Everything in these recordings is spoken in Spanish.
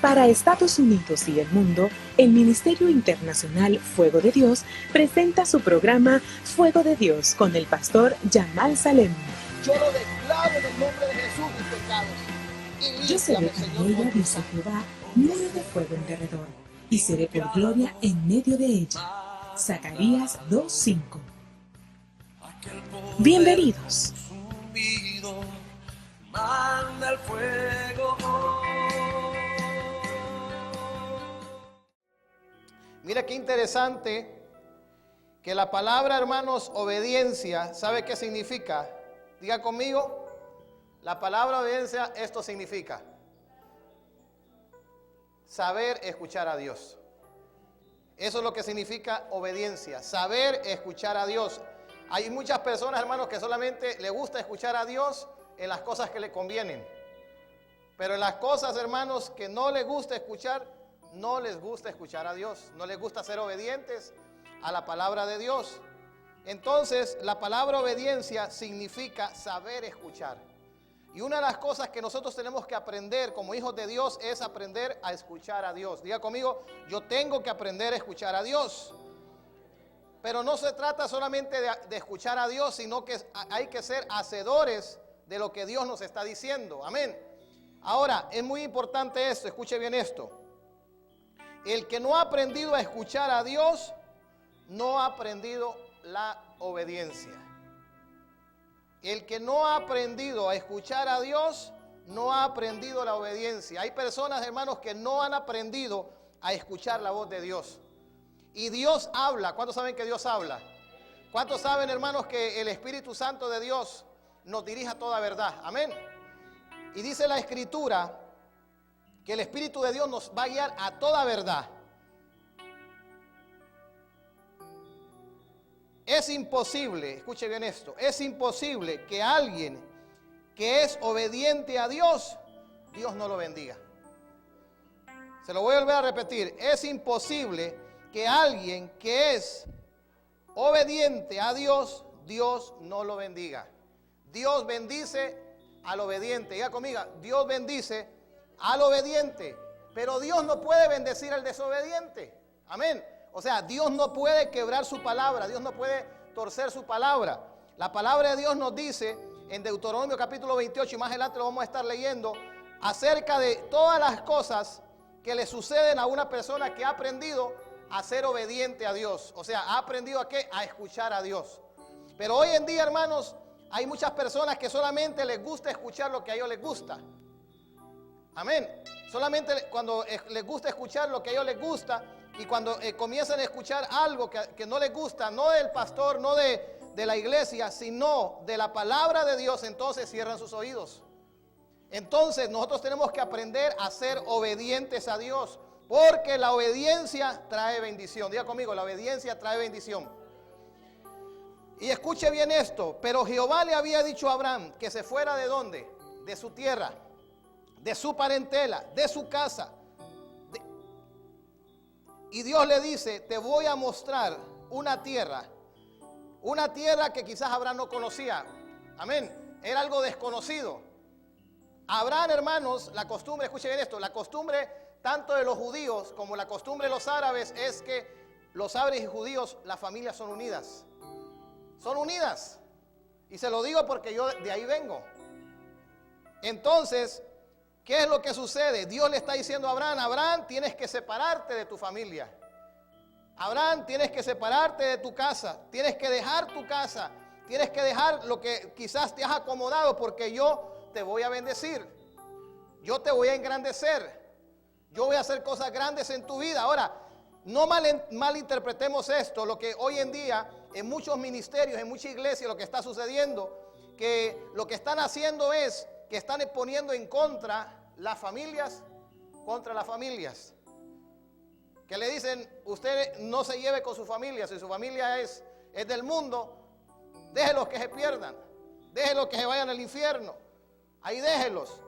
Para Estados Unidos y el mundo, el Ministerio Internacional Fuego de Dios presenta su programa Fuego de Dios con el pastor Jamal Salem. Yo lo declaro en el nombre de Jesús, mis pecados. Yo seré con ella, dice Jehová, nube de fuego en derredor, y seré por gloria en medio de ella. Zacarías 2:5. Bienvenidos. Manda el fuego. Mira qué interesante que la palabra, hermanos, obediencia, ¿sabe qué significa? Diga conmigo, la palabra obediencia, esto significa saber escuchar a Dios. Eso es lo que significa obediencia, saber escuchar a Dios. Hay muchas personas, hermanos, que solamente les gusta escuchar a Dios en las cosas que le convienen. Pero en las cosas, hermanos, que no les gusta escuchar, no les gusta escuchar a Dios. No les gusta ser obedientes a la palabra de Dios. Entonces, la palabra obediencia significa saber escuchar. Y una de las cosas que nosotros tenemos que aprender como hijos de Dios es aprender a escuchar a Dios. Diga conmigo, yo tengo que aprender a escuchar a Dios. Pero no se trata solamente de escuchar a Dios, sino que hay que ser hacedores de lo que Dios nos está diciendo. Amén. Ahora, es muy importante esto, escuche bien esto. El que no ha aprendido a escuchar a Dios, no ha aprendido la obediencia. El que no ha aprendido a escuchar a Dios, no ha aprendido la obediencia. Hay personas, hermanos, que no han aprendido a escuchar la voz de Dios. Y Dios habla. ¿Cuántos saben que Dios habla? ¿Cuántos saben, hermanos, que el Espíritu Santo de Dios nos dirige a toda verdad? Amén. Y dice la Escritura que el Espíritu de Dios nos va a guiar a toda verdad. Es imposible, escuche bien esto, es imposible que alguien que es obediente a Dios, Dios no lo bendiga. Se lo voy a volver a repetir, es imposible que alguien que es obediente a Dios, Dios no lo bendiga. Dios bendice al obediente. Diga conmigo, Dios bendice al obediente, pero Dios no puede bendecir al desobediente. Amén. O sea, Dios no puede quebrar su palabra, Dios no puede torcer su palabra. La palabra de Dios nos dice en Deuteronomio capítulo 28, y más adelante lo vamos a estar leyendo, acerca de todas las cosas que le suceden a una persona que ha aprendido a ser obediente a Dios. O sea, ha aprendido a ¿qué? A escuchar a Dios. Pero hoy en día, hermanos, hay muchas personas que solamente les gusta escuchar lo que a ellos les gusta. Amén. Solamente cuando les gusta escuchar lo que a ellos les gusta, y cuando comienzan a escuchar algo que no les gusta, no del pastor, no de la iglesia, sino de la palabra de Dios, entonces cierran sus oídos. Entonces nosotros tenemos que aprender a ser obedientes a Dios, porque la obediencia trae bendición. Diga conmigo, la obediencia trae bendición. Y escuche bien esto, pero Jehová le había dicho a Abraham que se fuera ¿de dónde? De su tierra, de su parentela, de su casa. Y Dios le dice, te voy a mostrar una tierra que quizás Abraham no conocía. Amén, era algo desconocido. Abraham, hermanos, la costumbre, escuchen bien esto, la costumbre tanto de los judíos como la costumbre de los árabes es que los árabes y judíos, las familias son unidas. Son unidas. Y se lo digo porque yo de ahí vengo. Entonces, ¿qué es lo que sucede? Dios le está diciendo a Abraham, Abraham, tienes que separarte de tu familia. Abraham, tienes que separarte de tu casa. Tienes que dejar tu casa. Tienes que dejar lo que quizás te has acomodado, porque yo te voy a bendecir. Yo te voy a engrandecer. Yo voy a hacer cosas grandes en tu vida. Ahora, no malinterpretemos esto. Lo que hoy en día en muchos ministerios, en muchas iglesias, lo que está sucediendo, que lo que están haciendo es que están poniendo en contra las familias contra las familias. Que le dicen, usted no se lleve con su familia, si su familia es del mundo, déjelos que se pierdan, déjelos que se vayan al infierno, ahí déjelos.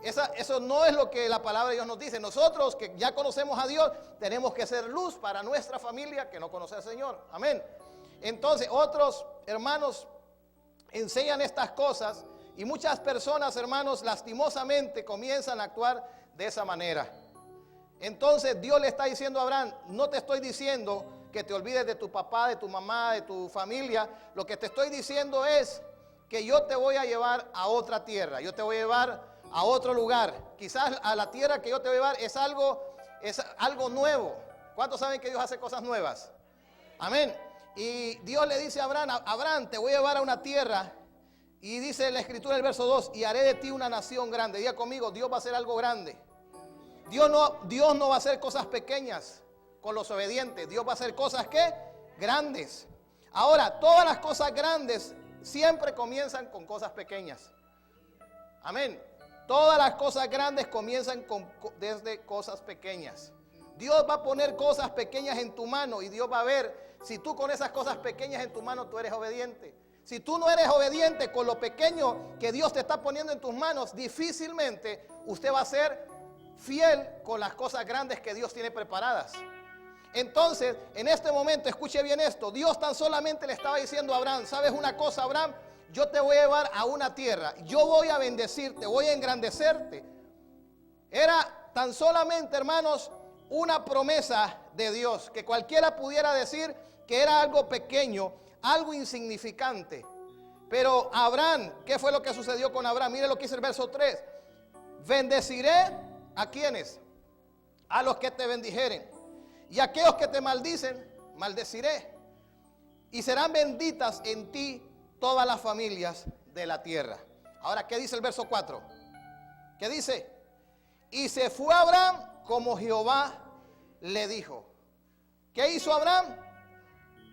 Eso no es lo que la palabra de Dios nos dice. Nosotros que ya conocemos a Dios, tenemos que ser luz para nuestra familia que no conoce al Señor. Amén. Entonces, otros hermanos enseñan estas cosas y muchas personas, hermanos, lastimosamente comienzan a actuar de esa manera. Entonces Dios le está diciendo a Abraham, no te estoy diciendo que te olvides de tu papá, de tu mamá, de tu familia. Lo que te estoy diciendo es que yo te voy a llevar a otra tierra. Yo te voy a llevar a otro lugar. Quizás a la tierra que yo te voy a llevar es algo nuevo. ¿Cuántos saben que Dios hace cosas nuevas? Amén. Y Dios le dice a Abraham, Abraham, te voy a llevar a una tierra. Y dice en la escritura el verso 2, y haré de ti una nación grande. Diga conmigo, Dios va a hacer algo grande. Dios no va a hacer cosas pequeñas con los obedientes. Dios va a hacer cosas ¿qué? Grandes. Ahora, todas las cosas grandes siempre comienzan con cosas pequeñas. Amén. Todas las cosas grandes comienzan desde cosas pequeñas. Dios va a poner cosas pequeñas en tu mano y Dios va a ver si tú con esas cosas pequeñas en tu mano tú eres obediente. Si tú no eres obediente con lo pequeño que Dios te está poniendo en tus manos, difícilmente usted va a ser fiel con las cosas grandes que Dios tiene preparadas. Entonces, en este momento, escuche bien esto, Dios tan solamente le estaba diciendo a Abraham, ¿sabes una cosa, Abraham? Yo te voy a llevar a una tierra, yo voy a bendecirte, voy a engrandecerte. Era tan solamente, hermanos, una promesa de Dios, que cualquiera pudiera decir que era algo pequeño, algo insignificante. Pero Abraham, ¿qué fue lo que sucedió con Abraham? Mire lo que dice el verso 3. Bendeciré ¿a quiénes? A los que te bendijeren. Y a aquellos que te maldicen, maldeciré. Y serán benditas en ti todas las familias de la tierra. Ahora, ¿qué dice el verso 4? ¿Qué dice? Y se fue Abraham como Jehová le dijo. ¿Qué hizo Abraham?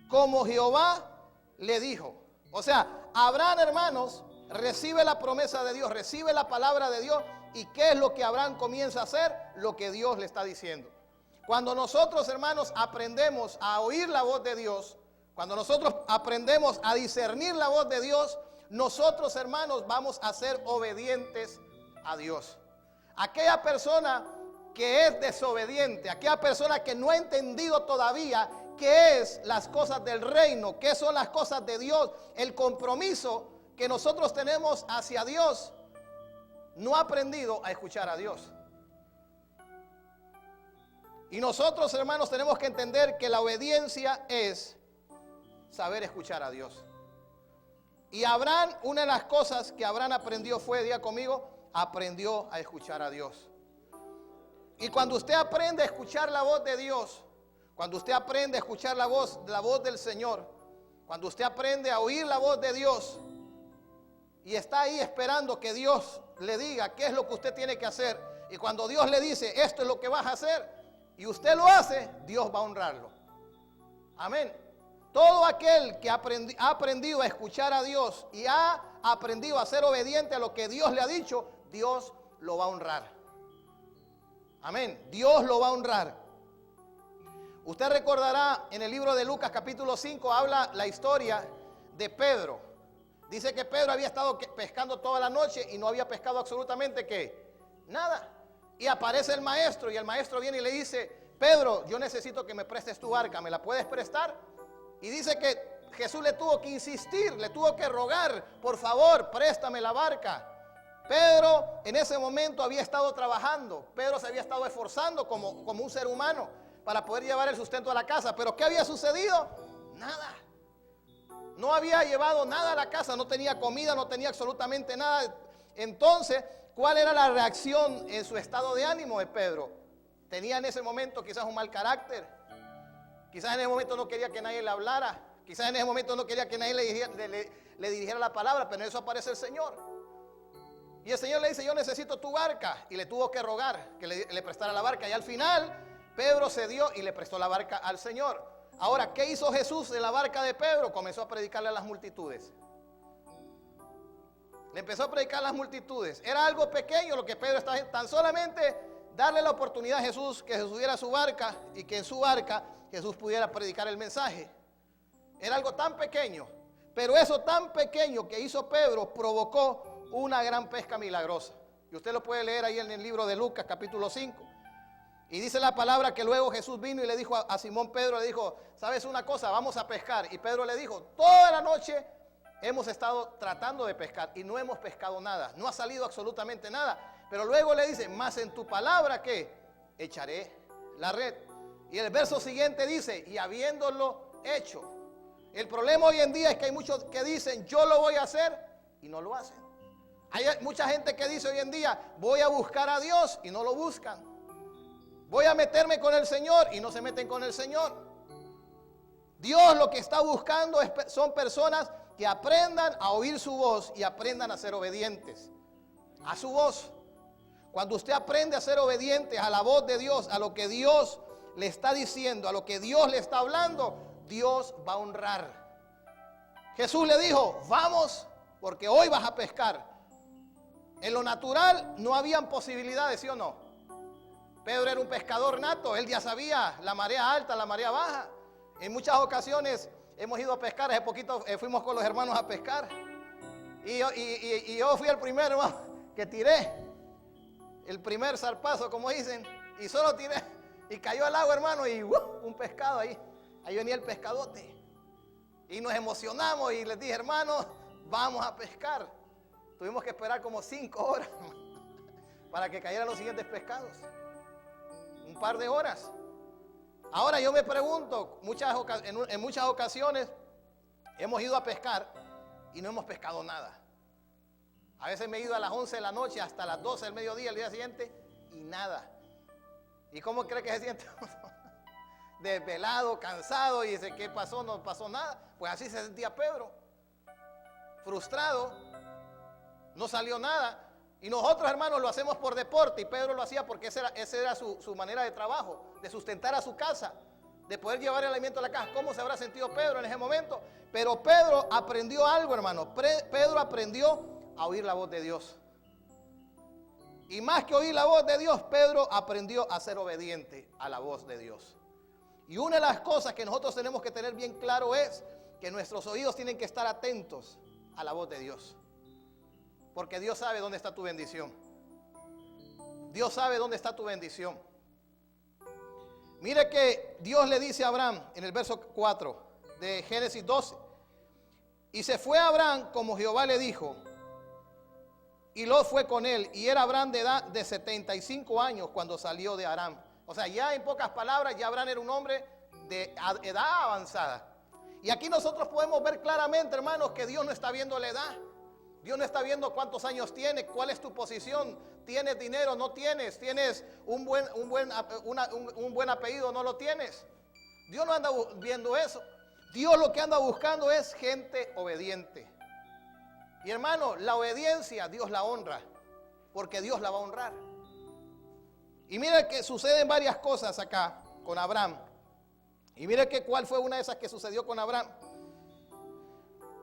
Como Jehová le dijo. O sea, Abraham, hermanos, recibe la promesa de Dios, recibe la palabra de Dios. ¿Y qué es lo que Abraham comienza a hacer? Lo que Dios le está diciendo. Cuando nosotros, hermanos, aprendemos a oír la voz de Dios, cuando nosotros aprendemos a discernir la voz de Dios, nosotros, hermanos, vamos a ser obedientes a Dios. Aquella persona que es desobediente, aquella persona que no ha entendido todavía qué es las cosas del reino, qué son las cosas de Dios, el compromiso que nosotros tenemos hacia Dios, no ha aprendido a escuchar a Dios. Y nosotros, hermanos, tenemos que entender que la obediencia es saber escuchar a Dios. Y Abraham, una de las cosas que Abraham aprendió fue, diga conmigo, aprendió a escuchar a Dios. Y cuando usted aprende a escuchar la voz de Dios, cuando usted aprende a escuchar la voz del Señor, cuando usted aprende a oír la voz de Dios y está ahí esperando que Dios le diga qué es lo que usted tiene que hacer, y cuando Dios le dice esto es lo que vas a hacer y usted lo hace, Dios va a honrarlo. Amén. Todo aquel que ha aprendido a escuchar a Dios y ha aprendido a ser obediente a lo que Dios le ha dicho, Dios lo va a honrar. Amén. Dios lo va a honrar. Usted recordará en el libro de Lucas capítulo 5 habla la historia de Pedro. Dice que Pedro había estado pescando toda la noche y no había pescado absolutamente ¿qué? Nada. Y aparece el maestro y el maestro viene y le dice, Pedro, yo necesito que me prestes tu barca, ¿me la puedes prestar? Y dice que Jesús le tuvo que insistir, le tuvo que rogar, por favor, préstame la barca. Pedro en ese momento había estado trabajando, Pedro se había estado esforzando como un ser humano para poder llevar el sustento a la casa. Pero ¿qué había sucedido? Nada. No había llevado nada a la casa, no tenía comida, no tenía absolutamente nada. Entonces, ¿cuál era la reacción en su estado de ánimo de Pedro? Tenía en ese momento quizás un mal carácter. Quizás en ese momento no quería que nadie le hablara. Quizás en ese momento no quería que nadie le dirigiera la palabra. Pero en eso aparece el Señor. Y el Señor le dice, yo necesito tu barca. Y le tuvo que rogar que le prestara la barca. Y al final, Pedro cedió y le prestó la barca al Señor. Ahora, ¿qué hizo Jesús en la barca de Pedro? Comenzó a predicarle a las multitudes. Le empezó a predicar a las multitudes. Era algo pequeño lo que Pedro estaba, tan solamente darle la oportunidad a Jesús que se subiera a su barca y que en su barca Jesús pudiera predicar el mensaje. Era algo tan pequeño, pero eso tan pequeño que hizo Pedro provocó una gran pesca milagrosa. Y usted lo puede leer ahí en el libro de Lucas capítulo 5. Y dice la palabra que luego Jesús vino y le dijo a Simón Pedro, le dijo, ¿sabes una cosa? Vamos a pescar. Y Pedro le dijo, toda la noche hemos estado tratando de pescar y no hemos pescado nada. No ha salido absolutamente nada. Pero luego le dice, más en tu palabra, ¿qué? Echaré la red. Y el verso siguiente dice, y habiéndolo hecho. El problema hoy en día es que hay muchos que dicen, yo lo voy a hacer, y no lo hacen. Hay mucha gente que dice hoy en día, voy a buscar a Dios, y no lo buscan. Voy a meterme con el Señor, y no se meten con el Señor. Dios lo que está buscando son personas que aprendan a oír su voz y aprendan a ser obedientes a su voz. Cuando usted aprende a ser obediente a la voz de Dios, a lo que Dios le está diciendo, a lo que Dios le está hablando, Dios va a honrar. Jesús le dijo, vamos, porque hoy vas a pescar. En lo natural no habían posibilidades, ¿sí o no? Pedro era un pescador nato, él ya sabía la marea alta, la marea baja. En muchas ocasiones hemos ido a pescar, hace poquito fuimos con los hermanos a pescar. Y yo fui el primero, hermano, que tiré el primer zarpazo, como dicen, y solo tiré. Y cayó al agua, hermano, y un pescado ahí. Ahí venía el pescadote. Y nos emocionamos y les dije, hermano, vamos a pescar. Tuvimos que esperar como 5 horas para que cayeran los siguientes pescados. Un par de horas. Ahora yo me pregunto, en muchas ocasiones hemos ido a pescar y no hemos pescado nada. A veces me he ido a las 11 de la noche hasta las 12 del mediodía el día siguiente y nada. ¿Y cómo cree que se siente? Desvelado, cansado, y dice, ¿qué pasó? No pasó nada. Pues así se sentía Pedro, frustrado, no salió nada. Y nosotros, hermanos, lo hacemos por deporte, y Pedro lo hacía porque esa era su manera de trabajo, de sustentar a su casa, de poder llevar el alimento a la casa. ¿Cómo se habrá sentido Pedro en ese momento? Pero Pedro aprendió algo, hermano. Pedro aprendió a oír la voz de Dios. Y más que oír la voz de Dios, Pedro aprendió a ser obediente a la voz de Dios. Y una de las cosas que nosotros tenemos que tener bien claro es que nuestros oídos tienen que estar atentos a la voz de Dios. Porque Dios sabe dónde está tu bendición. Dios sabe dónde está tu bendición. Mire que Dios le dice a Abraham en el verso 4 de Génesis 12. Y se fue Abraham como Jehová le dijo. Y Lot fue con él. Y era Abraham de edad de 75 años cuando salió de Aram. O sea, ya en pocas palabras, ya Abraham era un hombre de edad avanzada. Y aquí nosotros podemos ver claramente, hermanos, que Dios no está viendo la edad. Dios no está viendo cuántos años tienes, cuál es tu posición. ¿Tienes dinero? ¿No tienes? ¿Tienes un buen apellido? ¿No lo tienes? Dios no anda viendo eso. Dios lo que anda buscando es gente obediente. Y hermano, la obediencia Dios la honra, porque Dios la va a honrar. Y mira que suceden varias cosas acá con Abraham. Y mira que cuál fue una de esas que sucedió con Abraham.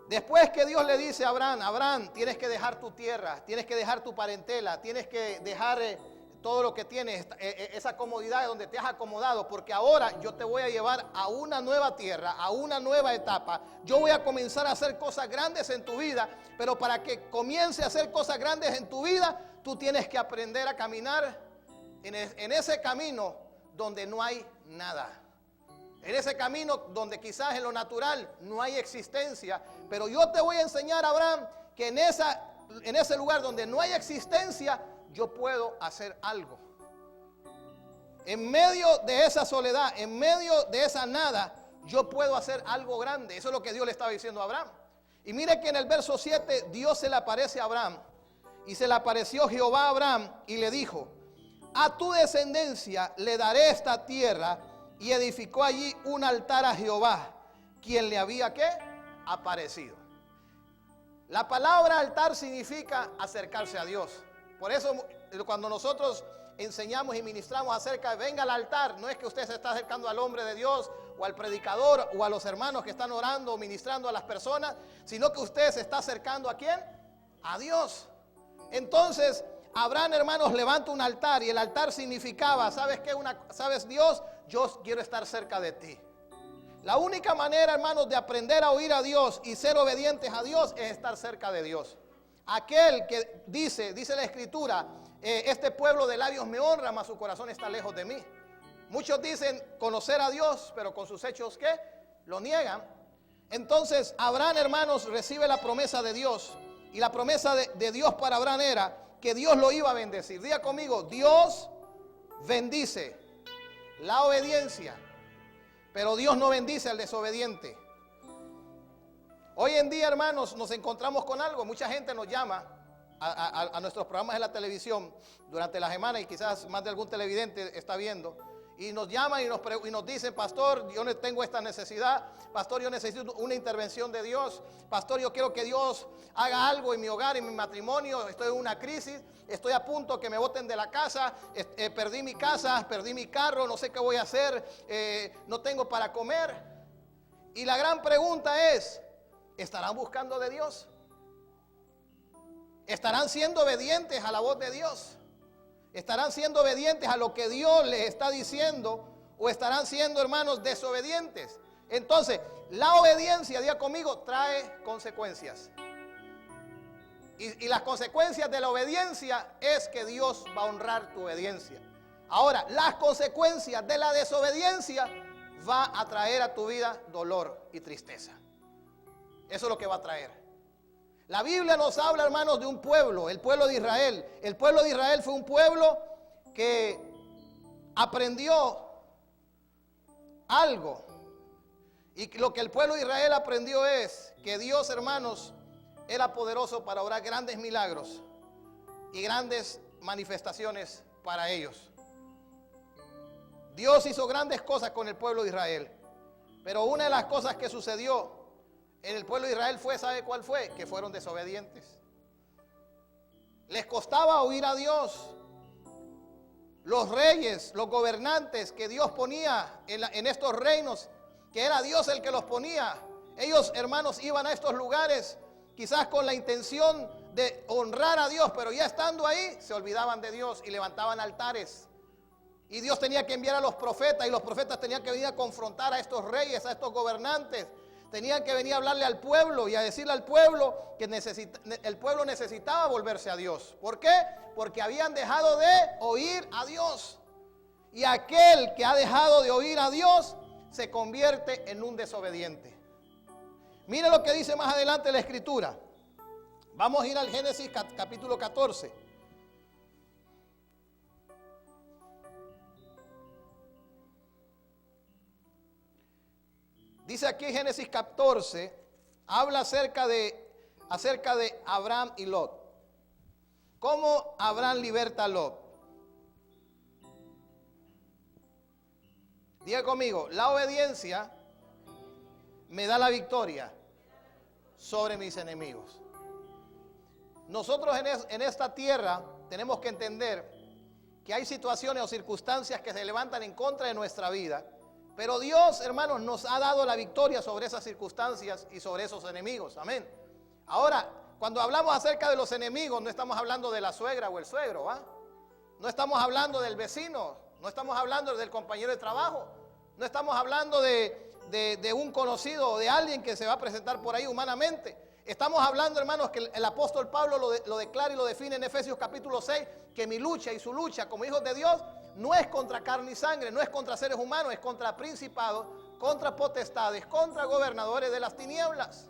Después que Dios le dice a Abraham, Abraham, tienes que dejar tu tierra, tienes que dejar tu parentela, tienes que dejar todo lo que tienes, esa comodidad donde te has acomodado, porque ahora yo te voy a llevar a una nueva tierra, a una nueva etapa. Yo voy a comenzar a hacer cosas grandes en tu vida, pero para que comience a hacer cosas grandes en tu vida, tú tienes que aprender a caminar en ese camino donde no hay nada. En ese camino donde quizás en lo natural no hay existencia. Pero yo te voy a enseñar, Abraham, que en ese lugar donde no hay existencia, yo puedo hacer algo. En medio de esa soledad, en medio de esa nada, yo puedo hacer algo grande. Eso es lo que Dios le estaba diciendo a Abraham. Y mire que en el verso 7 Dios se le aparece a Abraham. Y se le apareció Jehová a Abraham y le dijo: a tu descendencia le daré esta tierra. Y edificó allí un altar a Jehová, quien le había ¿qué? Aparecido. La palabra altar significa acercarse a Dios. Por eso cuando nosotros enseñamos y ministramos acerca de venga al altar, no es que usted se está acercando al hombre de Dios o al predicador o a los hermanos que están orando o ministrando a las personas, sino que usted se está acercando ¿a quién? A Dios. Entonces Abraham, hermanos, levanta un altar, y el altar significaba, ¿sabes qué? ¿Sabes, Dios? Yo quiero estar cerca de ti. La única manera, hermanos, de aprender a oír a Dios y ser obedientes a Dios es estar cerca de Dios. Aquel que dice la Escritura, este pueblo de labios me honra, mas su corazón está lejos de mí. Muchos dicen conocer a Dios, pero con sus hechos, ¿qué? Lo niegan. Entonces, Abraham, hermanos, recibe la promesa de Dios. Y la promesa de Dios para Abraham era que Dios lo iba a bendecir. Diga conmigo, Dios bendice la obediencia. Pero Dios no bendice al desobediente. Hoy en día, hermanos, nos encontramos con algo. Mucha gente nos llama a nuestros programas de la televisión durante la semana, y quizás más de algún televidente está viendo, y nos llaman y nos dicen: pastor, yo tengo esta necesidad, pastor, yo necesito una intervención de Dios, pastor, yo quiero que Dios haga algo en mi hogar, en mi matrimonio, estoy en una crisis, estoy a punto que me boten de la casa, perdí mi casa, perdí mi carro, no sé qué voy a hacer, no tengo para comer. Y la gran pregunta es: ¿estarán buscando de Dios? ¿Estarán siendo obedientes a la voz de Dios? ¿Estarán siendo obedientes a lo que Dios les está diciendo? ¿O estarán siendo, hermanos, desobedientes? Entonces, la obediencia, diga conmigo, trae consecuencias. Y las consecuencias de la obediencia es que Dios va a honrar tu obediencia. Ahora, las consecuencias de la desobediencia va a traer a tu vida dolor y tristeza. Eso es lo que va a traer. La Biblia nos habla, hermanos, de un pueblo, el pueblo de Israel. El pueblo de Israel fue un pueblo que aprendió algo. Y lo que el pueblo de Israel aprendió es que Dios, hermanos, era poderoso para obrar grandes milagros y grandes manifestaciones para ellos. Dios hizo grandes cosas con el pueblo de Israel. Pero una de las cosas que sucedió en el pueblo de Israel fue, ¿sabe cuál fue? Que fueron desobedientes. Les costaba oír a Dios. Los reyes, los gobernantes que Dios ponía en estos reinos, que era Dios el que los ponía, ellos, hermanos, iban a estos lugares quizás con la intención de honrar a Dios, pero ya estando ahí se olvidaban de Dios y levantaban altares. Y Dios tenía que enviar a los profetas, y los profetas tenían que venir a confrontar a estos reyes, a estos gobernantes. Tenían que venir a hablarle al pueblo y a decirle al pueblo que el pueblo necesitaba volverse a Dios. ¿Por qué? Porque habían dejado de oír a Dios. Y aquel que ha dejado de oír a Dios se convierte en un desobediente. Mire lo que dice más adelante la Escritura. Vamos a ir al Génesis capítulo 14. Dice aquí Génesis 14, habla acerca de Abraham y Lot. ¿Cómo Abraham liberta a Lot? Diga conmigo, la obediencia me da la victoria sobre mis enemigos. Nosotros en esta tierra tenemos que entender que hay situaciones o circunstancias que se levantan en contra de nuestra vida. Pero Dios, hermanos, nos ha dado la victoria sobre esas circunstancias y sobre esos enemigos. Amén. Ahora, cuando hablamos acerca de los enemigos, no estamos hablando de la suegra o el suegro, ¿va? No estamos hablando del vecino, no estamos hablando del compañero de trabajo, no estamos hablando de un conocido o de alguien que se va a presentar por ahí humanamente. Estamos hablando, hermanos, que el apóstol Pablo lo declara y lo define en Efesios capítulo 6, que mi lucha y su lucha como hijos de Dios no es contra carne y sangre, no es contra seres humanos, es contra principados, contra potestades, contra gobernadores de las tinieblas.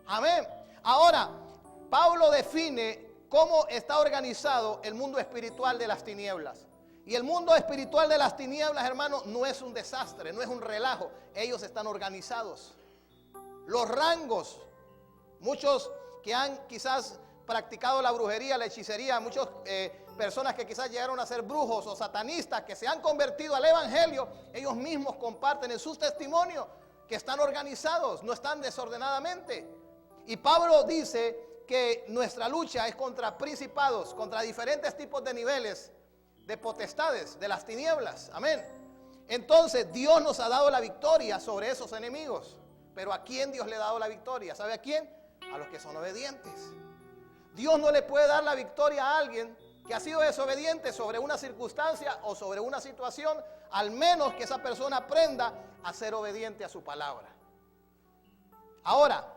Amén. Ahora, Pablo define cómo está organizado el mundo espiritual de las tinieblas. Y el mundo espiritual de las tinieblas, hermanos, no es un desastre, no es un relajo. Ellos están organizados. Los rangos, muchos que han quizás practicado la brujería, la hechicería, muchas personas que quizás llegaron a ser brujos o satanistas que se han convertido al evangelio, ellos mismos comparten en sus testimonios que están organizados, no están desordenadamente. Y Pablo dice que nuestra lucha es contra principados, contra diferentes tipos de niveles de potestades, de las tinieblas. Amén. Entonces Dios nos ha dado la victoria sobre esos enemigos. Pero ¿a quién Dios le ha dado la victoria? ¿Sabe a quién? A los que son obedientes. Dios no le puede dar la victoria a alguien que ha sido desobediente sobre una circunstancia o sobre una situación, al menos que esa persona aprenda a ser obediente a su palabra. Ahora,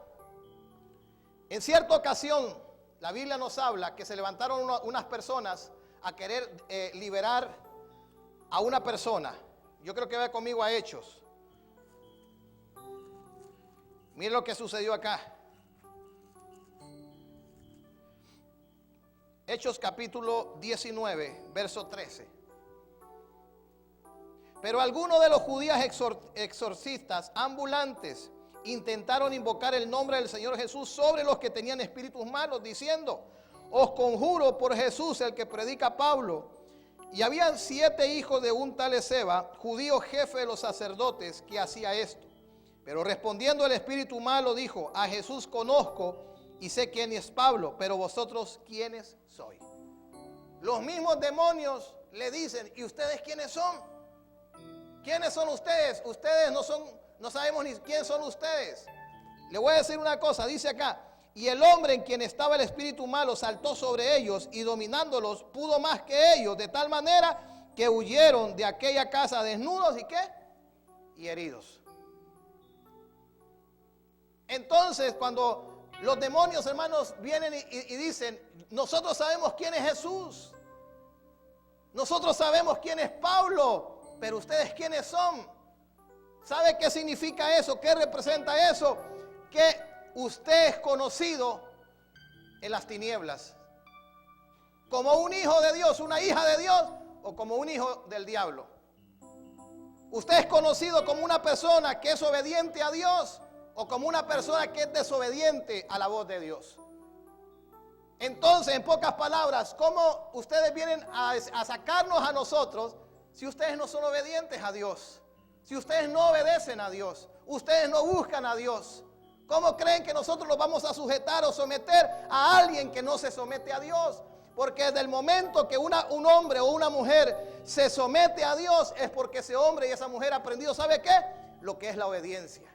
en cierta ocasión, la Biblia nos habla que se levantaron unas personas a querer liberar a una persona. Yo creo que va conmigo a Hechos. Miren lo que sucedió acá. Hechos capítulo 19, verso 13. Pero algunos de los judíos exorcistas ambulantes intentaron invocar el nombre del Señor Jesús sobre los que tenían espíritus malos, diciendo: os conjuro por Jesús, el que predica Pablo. Y habían 7 hijos de un tal Esceva, judío jefe de los sacerdotes, que hacía esto. Pero respondiendo el espíritu malo dijo: a Jesús conozco y sé quién es Pablo, pero vosotros ¿quiénes sois? Los mismos demonios le dicen: ¿y ustedes quiénes son? ¿Quiénes son ustedes? Ustedes no sabemos ni quién son ustedes. Le voy a decir una cosa, dice acá: y el hombre en quien estaba el espíritu malo saltó sobre ellos y dominándolos pudo más que ellos, de tal manera que huyeron de aquella casa desnudos y ¿qué? Y heridos. Entonces, cuando los demonios, hermanos, vienen y dicen: nosotros sabemos quién es Jesús, nosotros sabemos quién es Pablo, pero ustedes quiénes son. ¿Sabe qué significa eso? ¿Qué representa eso? Que usted es conocido en las tinieblas como un hijo de Dios, una hija de Dios, o como un hijo del diablo. Usted es conocido como una persona que es obediente a Dios, o como una persona que es desobediente a la voz de Dios. Entonces, en pocas palabras, ¿cómo ustedes vienen a sacarnos a nosotros si ustedes no son obedientes a Dios? Si ustedes no obedecen a Dios, ustedes no buscan a Dios, ¿cómo creen que nosotros los vamos a sujetar o someter a alguien que no se somete a Dios? Porque desde el momento que un hombre o una mujer se somete a Dios, es porque ese hombre y esa mujer ha aprendido, ¿sabe qué? Lo que es la obediencia.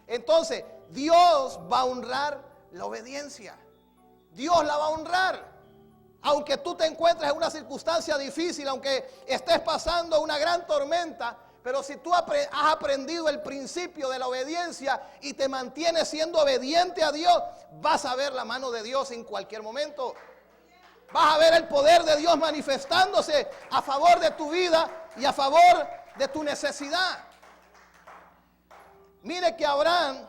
Entonces, Dios va a honrar la obediencia. Dios la va a honrar. Aunque tú te encuentres en una circunstancia difícil, aunque estés pasando una gran tormenta, pero si tú has aprendido el principio de la obediencia y te mantienes siendo obediente a Dios, vas a ver la mano de Dios en cualquier momento. Vas a ver el poder de Dios manifestándose a favor de tu vida y a favor de tu necesidad. Mire que Abraham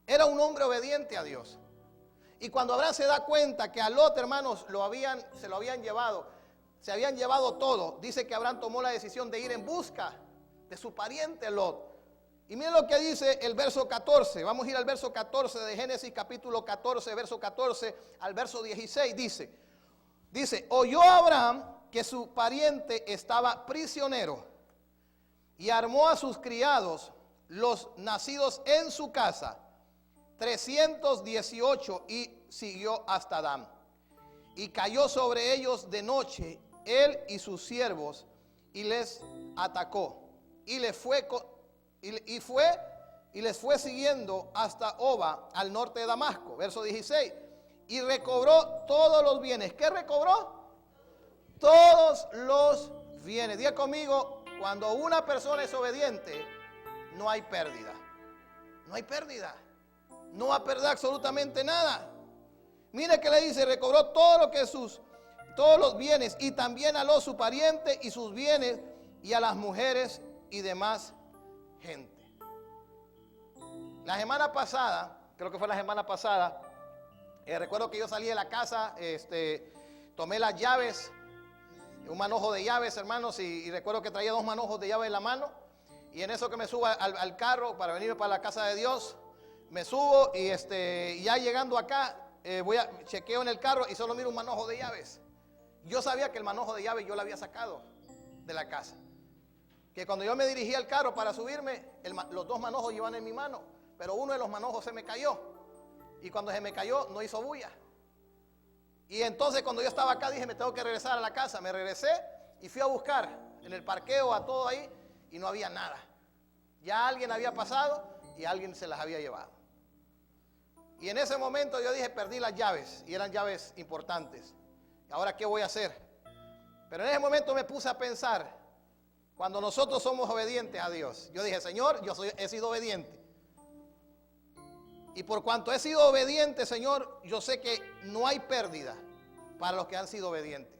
era un hombre obediente a Dios. Y cuando Abraham se da cuenta que a Lot, hermanos, se lo habían llevado, se habían llevado todo, dice que Abraham tomó la decisión de ir en busca de su pariente Lot. Y miren lo que dice el verso 14. Vamos a ir al verso 14 de Génesis capítulo 14, verso 14 al verso 16. Dice, oyó Abraham que su pariente estaba prisionero y armó a sus criados, los nacidos en su casa, 318, y siguió hasta Dan. Y cayó sobre ellos de noche, él y sus siervos, y les atacó. Y les fue siguiendo hasta Oba, al norte de Damasco. Verso 16. Y recobró todos los bienes. ¿Qué recobró? Todos los bienes. Diga conmigo, cuando una persona es obediente, no hay pérdida. No hay pérdida. No va a perder absolutamente nada. Mire que le dice, recobró todo todos los bienes, y también a Lot su pariente y sus bienes, y a las mujeres y demás gente. La semana pasada, creo que fue la semana pasada, recuerdo que yo salí de la casa, tomé las llaves, un manojo de llaves, hermanos, y recuerdo que traía 2 manojos de llaves en la mano, y en eso que me subo al carro para venir para la casa de Dios, me subo y ya llegando acá, chequeo en el carro y solo miro un manojo de llaves. Yo sabía que el manojo de llaves yo lo había sacado de la casa. Que cuando yo me dirigí al carro para subirme, los 2 manojos iban en mi mano, pero uno de los manojos se me cayó. Y cuando se me cayó, no hizo bulla. Y entonces cuando yo estaba acá, dije, me tengo que regresar a la casa. Me regresé y fui a buscar en el parqueo a todo ahí y no había nada. Ya alguien había pasado y alguien se las había llevado. Y en ese momento yo dije, perdí las llaves, y eran llaves importantes. ¿Ahora qué voy a hacer? Pero en ese momento me puse a pensar, cuando nosotros somos obedientes a Dios, yo dije, Señor, he sido obediente. Y por cuanto he sido obediente, Señor, yo sé que no hay pérdida para los que han sido obedientes.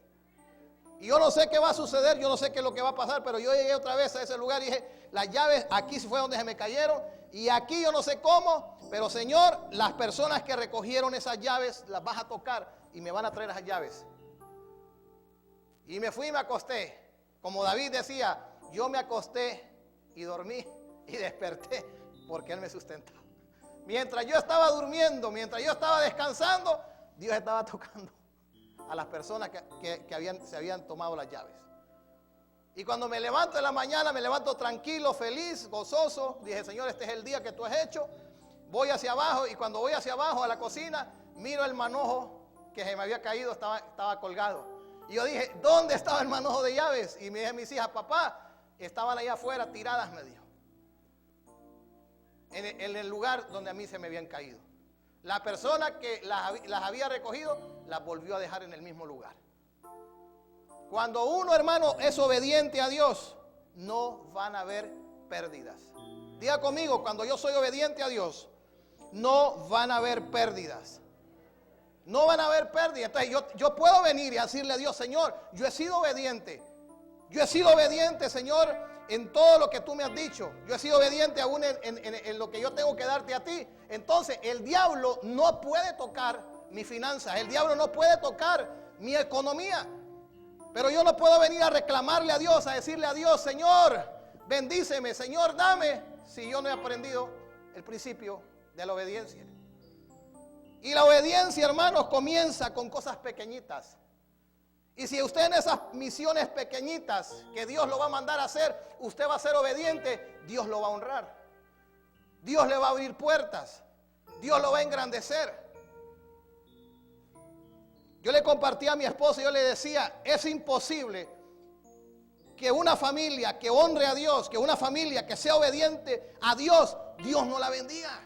Y yo no sé qué va a suceder, yo no sé qué es lo que va a pasar, pero yo llegué otra vez a ese lugar y dije, las llaves aquí fue donde se me cayeron, y aquí yo no sé cómo, pero Señor, las personas que recogieron esas llaves las vas a tocar y me van a traer esas llaves. Y me fui y me acosté Como David decía, yo me acosté y dormí y desperté porque Él me sustentaba. Mientras yo estaba durmiendo, mientras yo estaba descansando, Dios estaba tocando a las personas que se habían tomado las llaves. Y cuando me levanto en la mañana, me levanto tranquilo, feliz, gozoso. Dije, Señor, este es el día que tú has hecho. Voy hacia abajo, y cuando voy hacia abajo a la cocina, miro el manojo que se me había caído, estaba colgado. Y yo dije, ¿dónde estaba el manojo de llaves? Y me dije a mis hijas, papá, estaban allá afuera tiradas, me dijo. En el lugar donde a mí se me habían caído. La persona que las había recogido, las volvió a dejar en el mismo lugar. Cuando uno, hermano, es obediente a Dios, no van a haber pérdidas. Diga conmigo, cuando yo soy obediente a Dios, no van a haber pérdidas. No van a haber pérdidas. Entonces yo puedo venir y decirle a Dios, Señor, yo he sido obediente. Yo he sido obediente, Señor, en todo lo que tú me has dicho. Yo he sido obediente aún en lo que yo tengo que darte a ti. Entonces el diablo no puede tocar mis finanzas. El diablo no puede tocar mi economía. Pero yo no puedo venir a reclamarle a Dios, a decirle a Dios, Señor, bendíceme, Señor, dame, si yo no he aprendido el principio de la obediencia. Y la obediencia, hermanos, comienza con cosas pequeñitas. Y si usted en esas misiones pequeñitas que Dios lo va a mandar a hacer, usted va a ser obediente, Dios lo va a honrar. Dios le va a abrir puertas. Dios lo va a engrandecer. Yo le compartí a mi esposa y yo le decía, es imposible que una familia que honre a Dios, que una familia que sea obediente a Dios, Dios no la bendiga.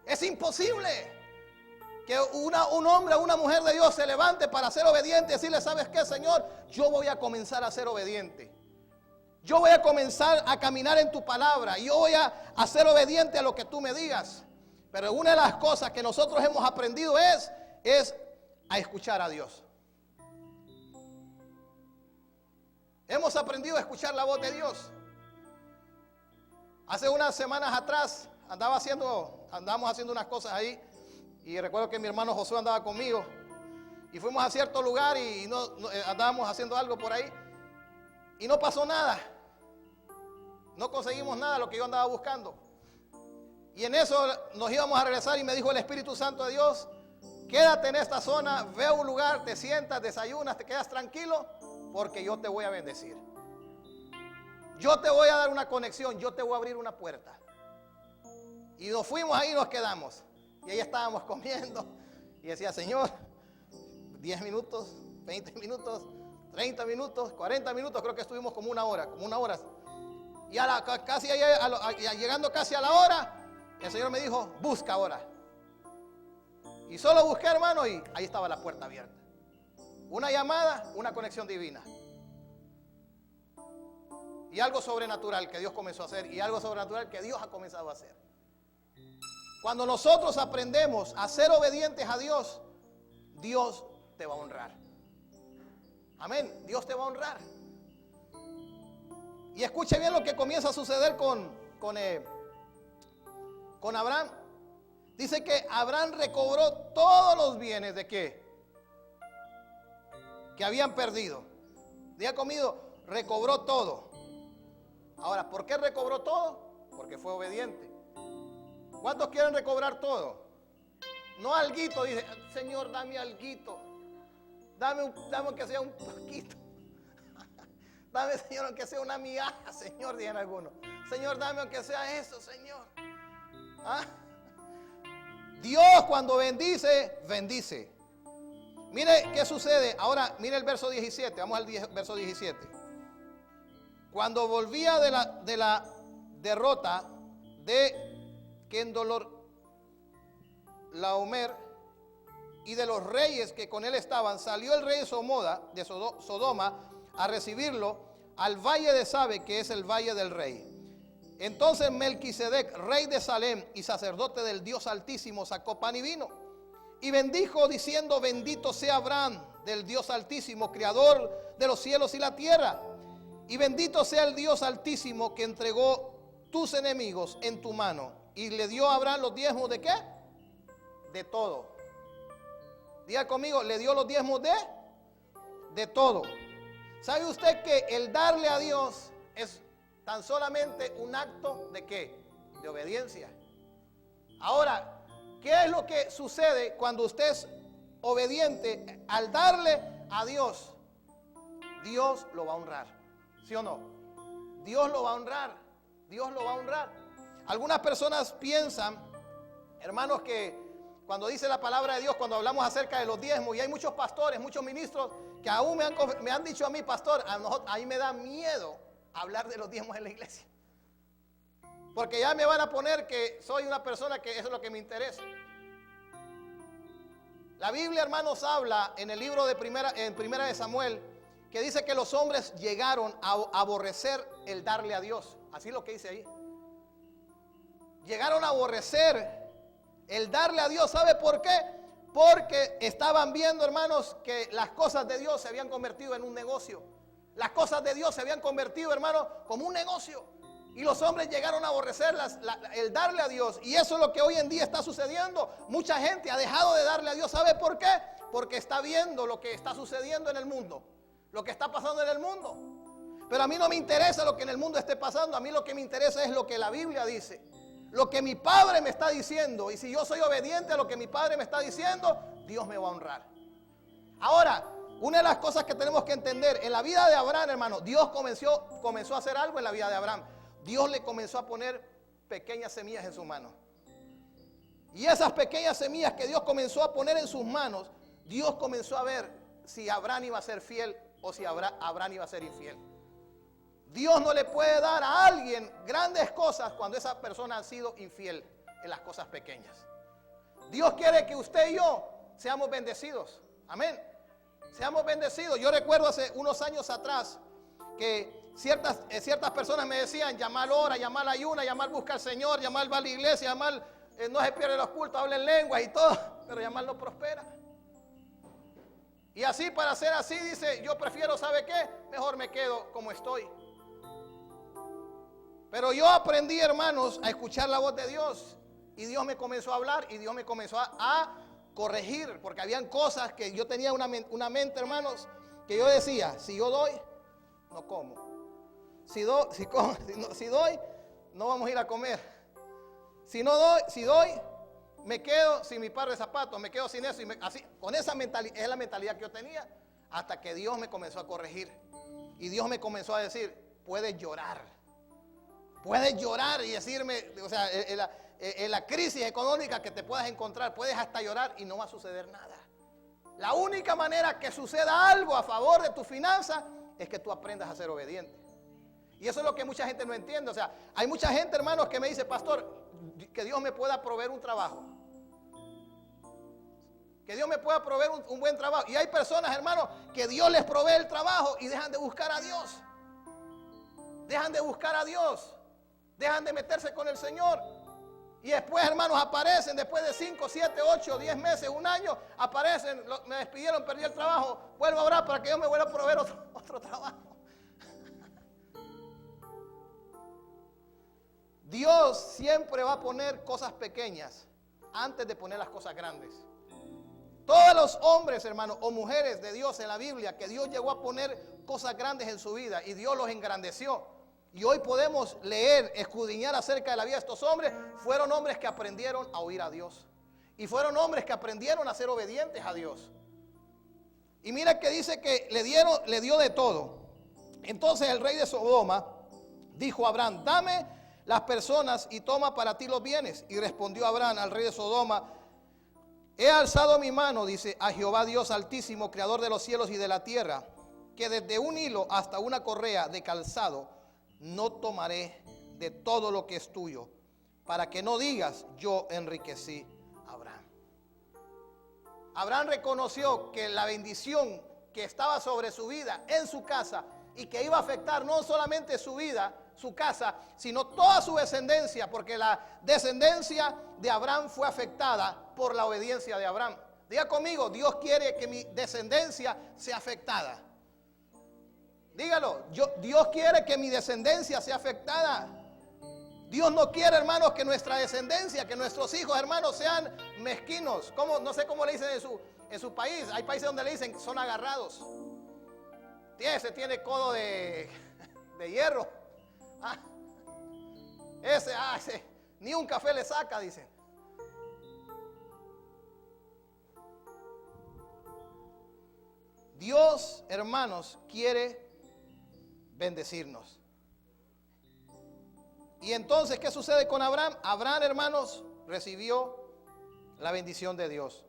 Es imposible que un hombre o una mujer de Dios se levante para ser obediente y decirle, ¿sabes qué, Señor? Yo voy a comenzar a ser obediente. Yo voy a comenzar a caminar en tu palabra. Y yo voy a ser obediente a lo que tú me digas. Pero una de las cosas que nosotros hemos aprendido es a escuchar a Dios. Hemos aprendido a escuchar la voz de Dios. Hace unas semanas atrás andábamos haciendo unas cosas ahí. Y recuerdo que mi hermano Josué andaba conmigo. Y fuimos a cierto lugar y andábamos haciendo algo por ahí. Y no pasó nada. No conseguimos nada de lo que yo andaba buscando. Y en eso nos íbamos a regresar y me dijo el Espíritu Santo de Dios, quédate en esta zona, ve a un lugar, te sientas, desayunas, te quedas tranquilo, porque yo te voy a bendecir. Yo te voy a dar una conexión, yo te voy a abrir una puerta. Y nos fuimos ahí y nos quedamos. Y ahí estábamos comiendo. Y decía, Señor, 10 minutos, 20 minutos, 30 minutos, 40 minutos, creo que estuvimos como una hora. Y llegando casi a la hora, el Señor me dijo, busca ahora. Y solo busqué, hermano, y ahí estaba la puerta abierta. Una llamada, una conexión divina. Y algo sobrenatural que Dios comenzó a hacer. Y algo sobrenatural que Dios ha comenzado a hacer. Cuando nosotros aprendemos a ser obedientes a Dios, Dios te va a honrar. Amén. Dios te va a honrar. Y escuche bien lo que comienza a suceder con Abraham. Dice que Abraham recobró todos los bienes de ¿qué? Que habían perdido. Diga conmigo, recobró todo. Ahora, ¿por qué recobró todo? Porque fue obediente. ¿Cuántos quieren recobrar todo? No alguito, dice, Señor, dame alguito. Dame aunque sea un poquito. Dame, Señor, aunque sea una migaja, Señor, digan algunos. Señor, dame aunque sea eso, Señor. ¿Ah? Dios cuando bendice, bendice. Mire qué sucede. Ahora, mire el verso 17. Vamos al verso 17. Cuando volvía de la derrota de Kedorlaomer y de los reyes que con él estaban, salió el rey de Sodoma a recibirlo al valle de Sabe, que es el valle del rey. Entonces Melquisedec, rey de Salem y sacerdote del Dios Altísimo, sacó pan y vino y bendijo diciendo, bendito sea Abraham del Dios Altísimo, creador de los cielos y la tierra, y bendito sea el Dios Altísimo que entregó tus enemigos en tu mano. Y le dio a Abraham los diezmos ¿de qué? De todo. Diga conmigo, le dio los diezmos de todo. ¿Sabe usted que el darle a Dios es tan solamente un acto de qué? De obediencia. Ahora, ¿qué es lo que sucede cuando usted es obediente? Al darle a Dios, Dios lo va a honrar. ¿Sí o no? Dios lo va a honrar. Dios lo va a honrar. Algunas personas piensan, hermanos, que cuando dice la palabra de Dios, cuando hablamos acerca de los diezmos, y hay muchos pastores, muchos ministros que aún me han dicho a mí, pastor, a mí me da miedo hablar de los diezmos en la iglesia. Porque ya me van a poner que soy una persona que eso es lo que me interesa. La Biblia, hermanos, habla en el libro de primera de Samuel, que dice que los hombres llegaron a aborrecer el darle a Dios. Así es lo que dice ahí. Llegaron a aborrecer el darle a Dios. ¿Sabe por qué? Porque estaban viendo, hermanos, que las cosas de Dios se habían convertido en un negocio. Las cosas de Dios se habían convertido, hermanos, como un negocio. Y los hombres llegaron a aborrecer el darle a Dios. Y eso es lo que hoy en día está sucediendo. Mucha gente ha dejado de darle a Dios. ¿Sabe por qué? Porque está viendo lo que está sucediendo en el mundo. Lo que está pasando en el mundo. Pero a mí no me interesa lo que en el mundo esté pasando. A mí lo que me interesa es lo que la Biblia dice. Lo que mi padre me está diciendo. Y si yo soy obediente a lo que mi padre me está diciendo, Dios me va a honrar. Ahora, una de las cosas que tenemos que entender, en la vida de Abraham, hermano, Dios comenzó a hacer algo en la vida de Abraham. Dios le comenzó a poner pequeñas semillas en su mano. Y esas pequeñas semillas que Dios comenzó a poner en sus manos, Dios comenzó a ver si Abraham iba a ser fiel o si Abraham iba a ser infiel. Dios no le puede dar a alguien grandes cosas cuando esa persona ha sido infiel en las cosas pequeñas. Dios quiere que usted y yo seamos bendecidos. Amén. Seamos bendecidos. Yo recuerdo hace unos años atrás que ciertas personas me decían: llamar hora, llamar ayuna, llamar buscar al Señor, llamar va a la iglesia, llamar no se pierde los cultos, hablen lenguas y todo, pero llamar no prospera. Y así, para ser así, dice, yo prefiero, ¿sabe qué? Mejor me quedo como estoy. Pero yo aprendí, hermanos, a escuchar la voz de Dios. Y Dios me comenzó a hablar y Dios me comenzó a corregir. Porque habían cosas que yo tenía una mente, hermanos, que yo decía: si yo doy, no como. Si doy, no vamos a ir a comer. Si doy, me quedo sin mi par de zapatos, me quedo sin eso. Así, con esa mentalidad, es la mentalidad que yo tenía, hasta que Dios me comenzó a corregir. Y Dios me comenzó a decir: puedes llorar. Puedes llorar y decirme, o sea, en la crisis económica que te puedas encontrar, puedes hasta llorar y no va a suceder nada. La única manera que suceda algo a favor de tu finanzas es que tú aprendas a ser obediente. Y eso es lo que mucha gente no entiende. O sea, hay mucha gente, hermanos, que me dice: pastor, que Dios me pueda proveer un trabajo. Que Dios me pueda proveer un buen trabajo. Y hay personas, hermanos, que Dios les provee el trabajo y dejan de buscar a Dios. Dejan de buscar a Dios. Dejan de meterse con el Señor. Y después, hermanos, aparecen después de 5, 7, 8, 10 meses, un año, aparecen, me despidieron, perdí el trabajo, vuelvo a orar para que Dios me vuelva a proveer otro trabajo. Dios siempre va a poner cosas pequeñas antes de poner las cosas grandes. Todos los hombres, hermanos, o mujeres de Dios en la Biblia, que Dios llegó a poner cosas grandes en su vida y Dios los engrandeció. Y hoy podemos leer, escudriñar acerca de la vida de estos hombres. Fueron hombres que aprendieron a oír a Dios. Y fueron hombres que aprendieron a ser obedientes a Dios. Y mira que dice que le dio de todo. Entonces el rey de Sodoma dijo a Abraham: dame las personas y toma para ti los bienes. Y respondió Abraham al rey de Sodoma: he alzado mi mano, dice, a Jehová Dios Altísimo, creador de los cielos y de la tierra, que desde un hilo hasta una correa de calzado no tomaré de todo lo que es tuyo, para que no digas: yo enriquecí a Abraham. Abraham reconoció que la bendición que estaba sobre su vida, en su casa, y que iba a afectar no solamente su vida, su casa, sino toda su descendencia, porque la descendencia de Abraham fue afectada por la obediencia de Abraham. Diga conmigo: Dios quiere que mi descendencia sea afectada. Dígalo: Dios quiere que mi descendencia sea afectada. Dios no quiere, hermanos, que nuestra descendencia, que nuestros hijos, hermanos, sean mezquinos. No sé cómo le dicen en su país. Hay países donde le dicen: son agarrados. ese tiene codo de hierro. Ese, ni un café le saca, dicen. Dios, hermanos, quiere bendecirnos. Y entonces, ¿qué sucede con Abraham? Abraham, hermanos, recibió la bendición de Dios.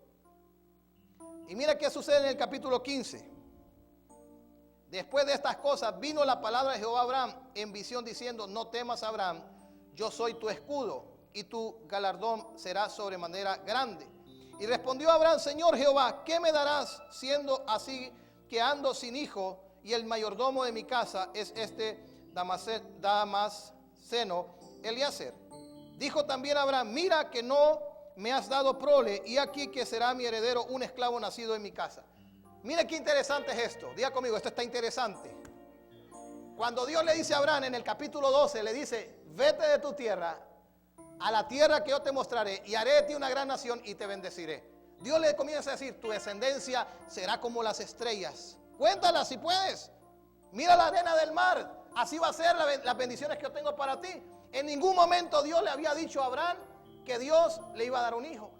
Y mira qué sucede en el capítulo 15. Después de estas cosas, vino la palabra de Jehová a Abraham en visión diciendo: no temas, Abraham, yo soy tu escudo y tu galardón será sobremanera grande. Y respondió Abraham: Señor Jehová, ¿qué me darás siendo así que ando sin hijo y el mayordomo de mi casa es este Damasceno Eliezer? Dijo también Abraham: mira que no me has dado prole, y aquí que será mi heredero un esclavo nacido en mi casa. Mira qué interesante es esto. Diga conmigo, esto está interesante. Cuando Dios le dice a Abraham en el capítulo 12, le dice: vete de tu tierra a la tierra que yo te mostraré y haré de ti una gran nación y te bendeciré. Dios le comienza a decir: tu descendencia será como las estrellas. Cuéntala si puedes. Mira la arena del mar. Así va a ser las bendiciones que yo tengo para ti. En ningún momento Dios le había dicho a Abraham que Dios le iba a dar un hijo.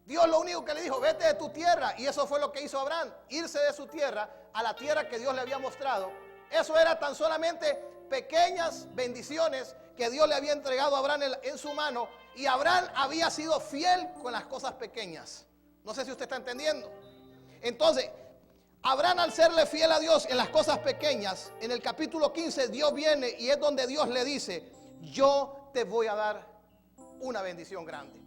Dios lo único que le dijo: vete de tu tierra. Y eso fue lo que hizo Abraham, irse de su tierra a la tierra que Dios le había mostrado. Eso era tan solamente pequeñas bendiciones que Dios le había entregado a Abraham en su mano. Y Abraham había sido fiel con las cosas pequeñas. No sé si usted está entendiendo. Entonces, Abraham, al serle fiel a Dios en las cosas pequeñas, en el capítulo 15 Dios viene y es donde Dios le dice: yo te voy a dar una bendición grande.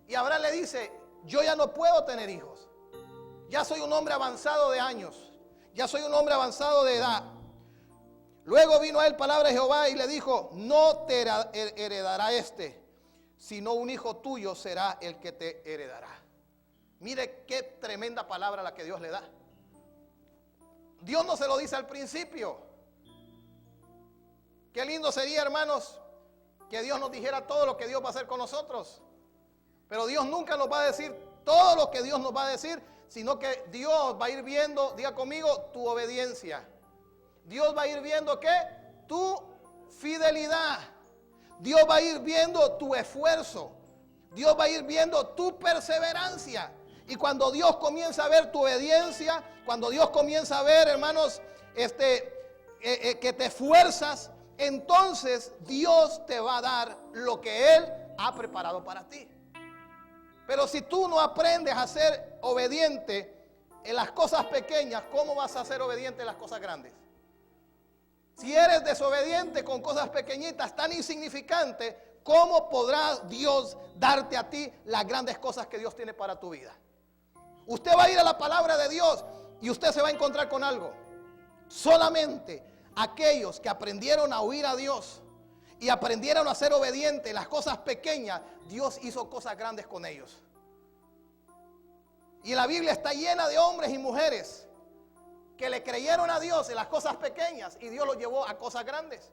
Y Abraham le dice: yo ya no puedo tener hijos. Ya soy un hombre avanzado de años. Ya soy un hombre avanzado de edad. Luego vino a él palabra de Jehová y le dijo: no te heredará sino un hijo tuyo será el que te heredará. Mire qué tremenda palabra la que Dios le da. Dios no se lo dice al principio. Qué lindo sería, hermanos, que Dios nos dijera todo lo que Dios va a hacer con nosotros. Pero Dios nunca nos va a decir todo lo que Dios nos va a decir, sino que Dios va a ir viendo, diga conmigo, tu obediencia. Dios va a ir viendo ¿qué? Tu fidelidad. Dios va a ir viendo tu esfuerzo. Dios va a ir viendo tu perseverancia. Y cuando Dios comienza a ver tu obediencia, cuando Dios comienza a ver, hermanos, que te esfuerzas, entonces Dios te va a dar lo que Él ha preparado para ti. Pero si tú no aprendes a ser obediente en las cosas pequeñas, ¿cómo vas a ser obediente en las cosas grandes? Si eres desobediente con cosas pequeñitas tan insignificantes, ¿cómo podrá Dios darte a ti las grandes cosas que Dios tiene para tu vida? Usted va a ir a la palabra de Dios y usted se va a encontrar con algo. Solamente aquellos que aprendieron a oír a Dios y aprendieron a ser obedientes en las cosas pequeñas, Dios hizo cosas grandes con ellos. Y la Biblia está llena de hombres y mujeres que le creyeron a Dios en las cosas pequeñas y Dios los llevó a cosas grandes.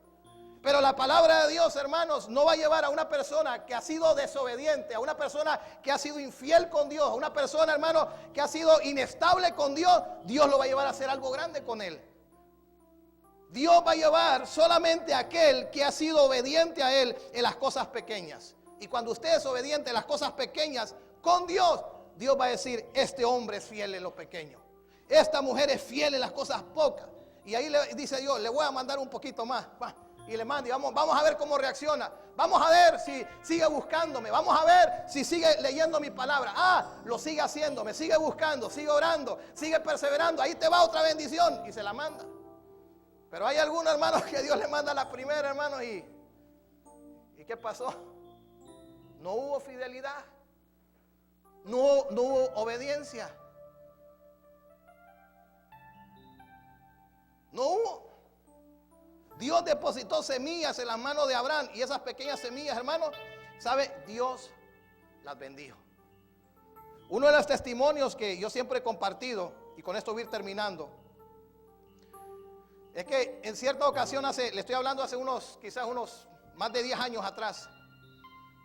Pero la palabra de Dios, hermanos, no va a llevar a una persona que ha sido desobediente, a una persona que ha sido infiel con Dios, a una persona, hermano, que ha sido inestable con Dios. Dios lo va a llevar a hacer algo grande con él. Dios va a llevar solamente a aquel que ha sido obediente a Él en las cosas pequeñas. Y cuando usted es obediente en las cosas pequeñas con Dios, Dios va a decir: este hombre es fiel en lo pequeño. Esta mujer es fiel en las cosas pocas. Y ahí le dice Dios: le voy a mandar un poquito más. Y le manda y vamos a ver cómo reacciona. Vamos a ver si sigue buscándome. Vamos a ver si sigue leyendo mi palabra. Lo sigue haciendo, me sigue buscando, sigue orando, sigue perseverando. Ahí te va otra bendición. Y se la manda. Pero hay algunos hermanos que Dios le manda la primera, hermanos, ¿y qué pasó? No hubo fidelidad, no hubo obediencia, no hubo. Dios depositó semillas en las manos de Abraham y esas pequeñas semillas, hermanos, ¿sabe? Dios las bendijo. Uno de los testimonios que yo siempre he compartido, y con esto voy a ir terminando, es que en cierta ocasión le estoy hablando hace quizás unos más de 10 años atrás,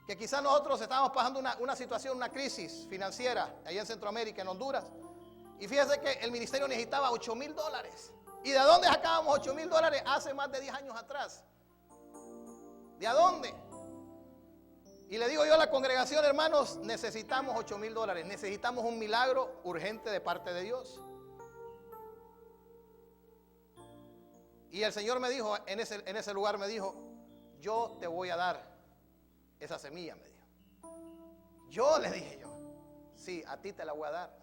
que quizás nosotros estábamos pasando una situación, una crisis financiera allá en Centroamérica, en Honduras. Y fíjese que el ministerio necesitaba $8,000. ¿Y de dónde sacábamos $8,000 hace más de 10 años atrás? ¿De a dónde? Y le digo yo a la congregación, hermanos, necesitamos $8,000. Necesitamos un milagro urgente de parte de Dios. Y el Señor me dijo, en ese lugar me dijo, yo te voy a dar esa semilla, me dijo. Yo le dije yo, sí, a ti te la voy a dar.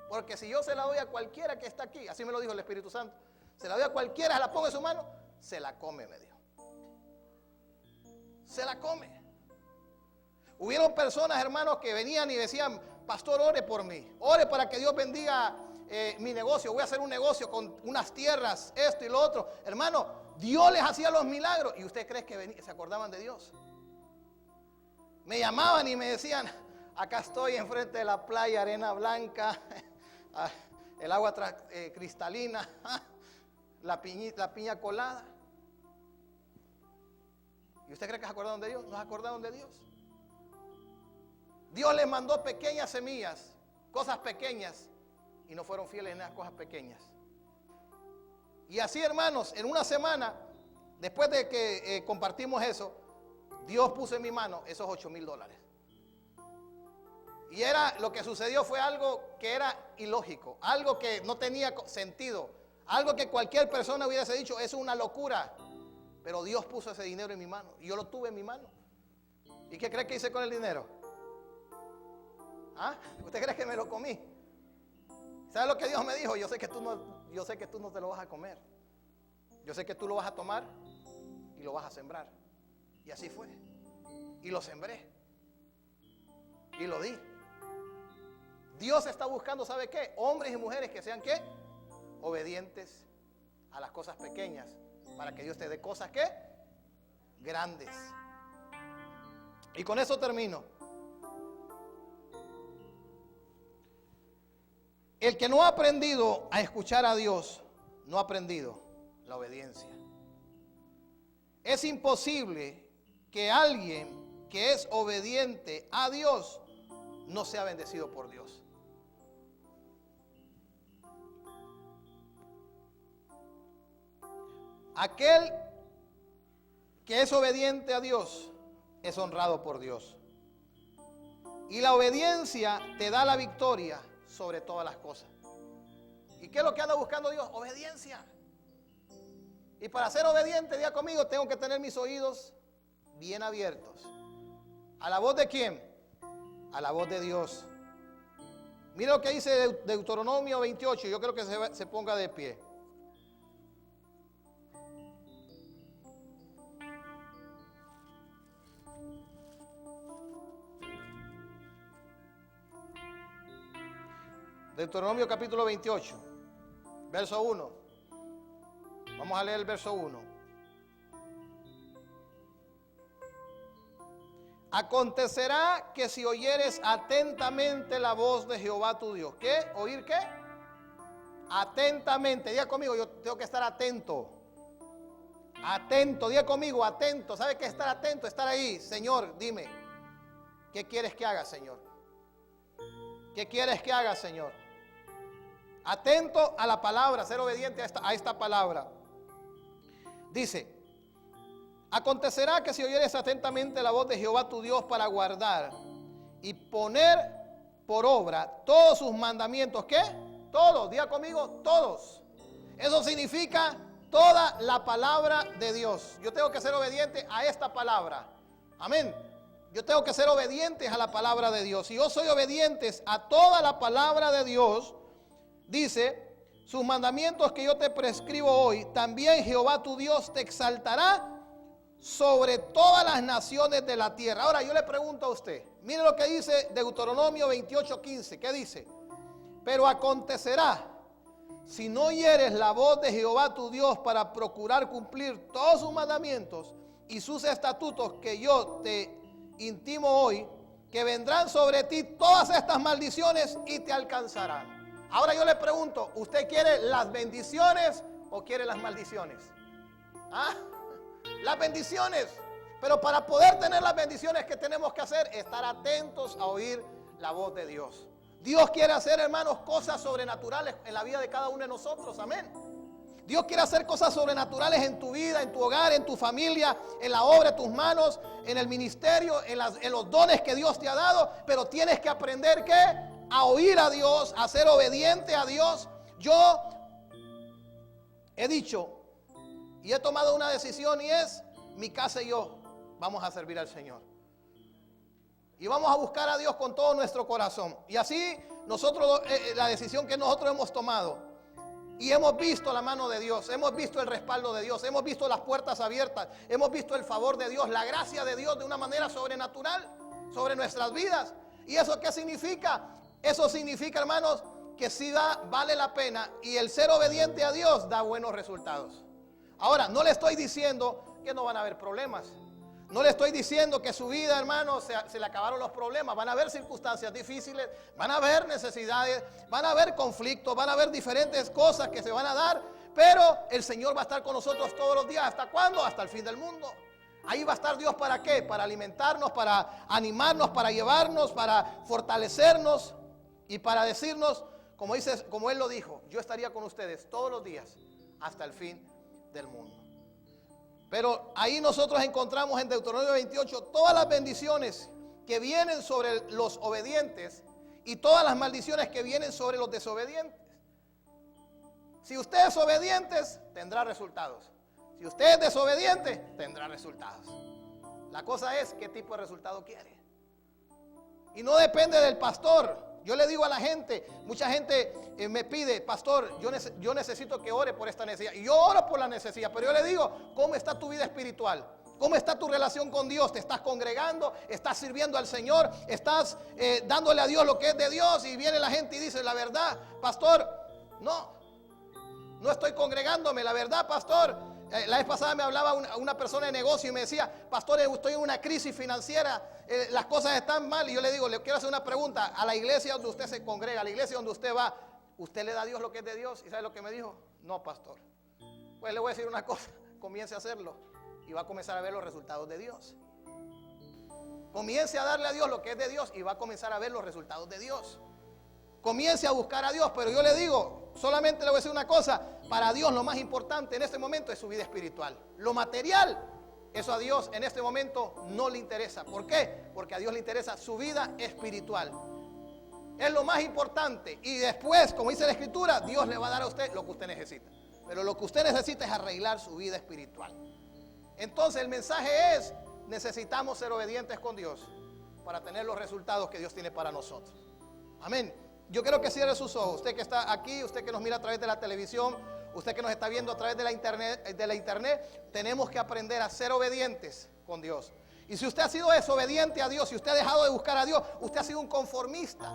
Porque si yo se la doy a cualquiera que está aquí, así me lo dijo el Espíritu Santo, se la doy a cualquiera, se la pongo en su mano, se la come, me dijo. Se la come. Hubieron personas, hermanos, que venían y decían, pastor, ore por mí, ore para que Dios bendiga mi negocio, voy a hacer un negocio con unas tierras, esto y lo otro. Hermano, Dios les hacía los milagros. ¿Y usted cree que se acordaban de Dios? Me llamaban y me decían, acá estoy enfrente de la playa, arena blanca, el agua cristalina, la piña colada. ¿Y usted cree que se acordaron de Dios? ¿No se acordaron de Dios? Dios les mandó pequeñas semillas, cosas pequeñas, y no fueron fieles en las cosas pequeñas. Y así, hermanos, en una semana, después de que compartimos eso, Dios puso en mi mano esos $8,000. Y lo que sucedió fue algo que era ilógico, algo que no tenía sentido, algo que cualquier persona hubiese dicho, es una locura. Pero Dios puso ese dinero en mi mano, y yo lo tuve en mi mano. ¿Y qué cree que hice con el dinero? ¿Ah? ¿Usted cree que me lo comí? ¿Sabe lo que Dios me dijo? Yo sé que tú no te lo vas a comer. Yo sé que tú lo vas a tomar y lo vas a sembrar. Y así fue. Y lo sembré. Y lo di. Dios está buscando, ¿sabe qué? Hombres y mujeres que sean, ¿qué? Obedientes a las cosas pequeñas, para que Dios te dé cosas, ¿qué? Grandes. Y con eso termino. El que no ha aprendido a escuchar a Dios, no ha aprendido la obediencia. Es imposible que alguien que es obediente a Dios no sea bendecido por Dios. Aquel que es obediente a Dios es honrado por Dios. Y la obediencia te da la victoria sobre todas las cosas. ¿Y qué es lo que anda buscando Dios? Obediencia. Y para ser obediente, diga conmigo, tengo que tener mis oídos bien abiertos. ¿A la voz de quién? A la voz de Dios. Mira lo que dice Deuteronomio 28. Yo creo que se ponga de pie. Deuteronomio capítulo 28, verso 1. Vamos a leer el verso 1. Acontecerá que si oyeres atentamente la voz de Jehová tu Dios. ¿Qué? ¿Oír qué? Atentamente. Diga conmigo, yo tengo que estar atento. Atento, diga conmigo, atento. ¿Sabe qué es estar atento? Estar ahí. Señor, dime, ¿qué quieres que haga, Señor? ¿Qué quieres que haga, Señor? Atento a la palabra, ser obediente a esta palabra. Dice, acontecerá que si oyeres atentamente la voz de Jehová tu Dios para guardar y poner por obra todos sus mandamientos, ¿qué? Todos, diga conmigo, todos. Eso significa toda la palabra de Dios. Yo tengo que ser obediente a esta palabra. Amén. Yo tengo que ser obediente a la palabra de Dios. Si yo soy obediente a toda la palabra de Dios, dice, sus mandamientos que yo te prescribo hoy, también Jehová tu Dios te exaltará sobre todas las naciones de la tierra. Ahora yo le pregunto a usted, mire lo que dice Deuteronomio 28:15. ¿Qué dice? Pero acontecerá, si no oyeres la voz de Jehová tu Dios para procurar cumplir todos sus mandamientos y sus estatutos que yo te intimo hoy, que vendrán sobre ti todas estas maldiciones y te alcanzarán. Ahora yo le pregunto, ¿usted quiere las bendiciones o quiere las maldiciones? ¿Ah? Las bendiciones. Pero para poder tener las bendiciones, ¿qué tenemos que hacer? Estar atentos a oír la voz de Dios. Dios quiere hacer, hermanos, cosas sobrenaturales en la vida de cada uno de nosotros. Amén. Dios quiere hacer cosas sobrenaturales en tu vida, en tu hogar, en tu familia, en la obra de tus manos, en el ministerio, en los dones que Dios te ha dado. Pero tienes que aprender ¿qué? A oír a Dios, a ser obediente a Dios. Yo he dicho y he tomado una decisión, y es: mi casa y yo vamos a servir al Señor. Y vamos a buscar a Dios con todo nuestro corazón. Y así nosotros, la decisión que nosotros hemos tomado, y hemos visto la mano de Dios, hemos visto el respaldo de Dios, hemos visto las puertas abiertas, hemos visto el favor de Dios, la gracia de Dios de una manera sobrenatural sobre nuestras vidas. ¿Y eso qué significa? Eso significa, hermanos, que sí vale la pena, y el ser obediente a Dios da buenos resultados. Ahora, no le estoy diciendo que no van a haber problemas. No le estoy diciendo que su vida, hermano, se le acabaron los problemas. Van a haber circunstancias difíciles, van a haber necesidades, van a haber conflictos, van a haber diferentes cosas que se van a dar. Pero el Señor va a estar con nosotros todos los días. ¿Hasta cuándo? Hasta el fin del mundo. Ahí va a estar Dios, ¿para qué? Para alimentarnos, para animarnos, para llevarnos, para fortalecernos y para decirnos, como Él lo dijo: yo estaría con ustedes todos los días hasta el fin del mundo. Pero ahí nosotros encontramos en Deuteronomio 28 todas las bendiciones que vienen sobre los obedientes y todas las maldiciones que vienen sobre los desobedientes. Si usted es obediente, tendrá resultados. Si usted es desobediente, tendrá resultados. La cosa es qué tipo de resultado quiere. Y no depende del pastor. Yo le digo a la gente, mucha gente me pide: pastor, yo necesito que ore por esta necesidad. Y yo oro por la necesidad, pero yo le digo: ¿cómo está tu vida espiritual? ¿Cómo está tu relación con Dios? ¿Te estás congregando? ¿Estás sirviendo al Señor? ¿Estás dándole a Dios lo que es de Dios? Y viene la gente y dice: la verdad, pastor, no estoy congregándome. La verdad, pastor, la vez pasada me hablaba una persona de negocio y me decía: pastor, estoy en una crisis financiera, las cosas están mal. Y yo le digo: le quiero hacer una pregunta. A la iglesia donde usted se congrega, a la iglesia donde usted va, ¿usted le da a Dios lo que es de Dios? ¿Y sabe lo que me dijo? No, pastor. Pues le voy a decir una cosa: comience a hacerlo y va a comenzar a ver los resultados de Dios. Comience a darle a Dios lo que es de Dios y va a comenzar a ver los resultados de Dios. Comience a buscar a Dios. Pero yo le digo, solamente le voy a decir una cosa: para Dios lo más importante en este momento es su vida espiritual. Lo material, eso a Dios en este momento no le interesa. ¿Por qué? Porque a Dios le interesa su vida espiritual. Es lo más importante. Y después, como dice la Escritura, Dios le va a dar a usted lo que usted necesita. Pero lo que usted necesita es arreglar su vida espiritual. Entonces el mensaje es: necesitamos ser obedientes con Dios para tener los resultados que Dios tiene para nosotros. Amén. Yo quiero que cierre sus ojos. Usted que está aquí, usted que nos mira a través de la televisión, usted que nos está viendo a través de la internet, tenemos que aprender a ser obedientes con Dios. Y si usted ha sido desobediente a Dios, si usted ha dejado de buscar a Dios, usted ha sido un conformista.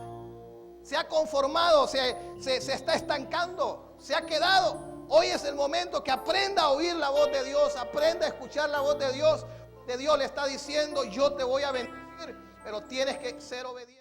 Se ha conformado, se está estancando, se ha quedado. Hoy es el momento que aprenda a oír la voz de Dios, aprenda a escuchar la voz de Dios. De Dios le está diciendo: yo te voy a bendecir, pero tienes que ser obediente.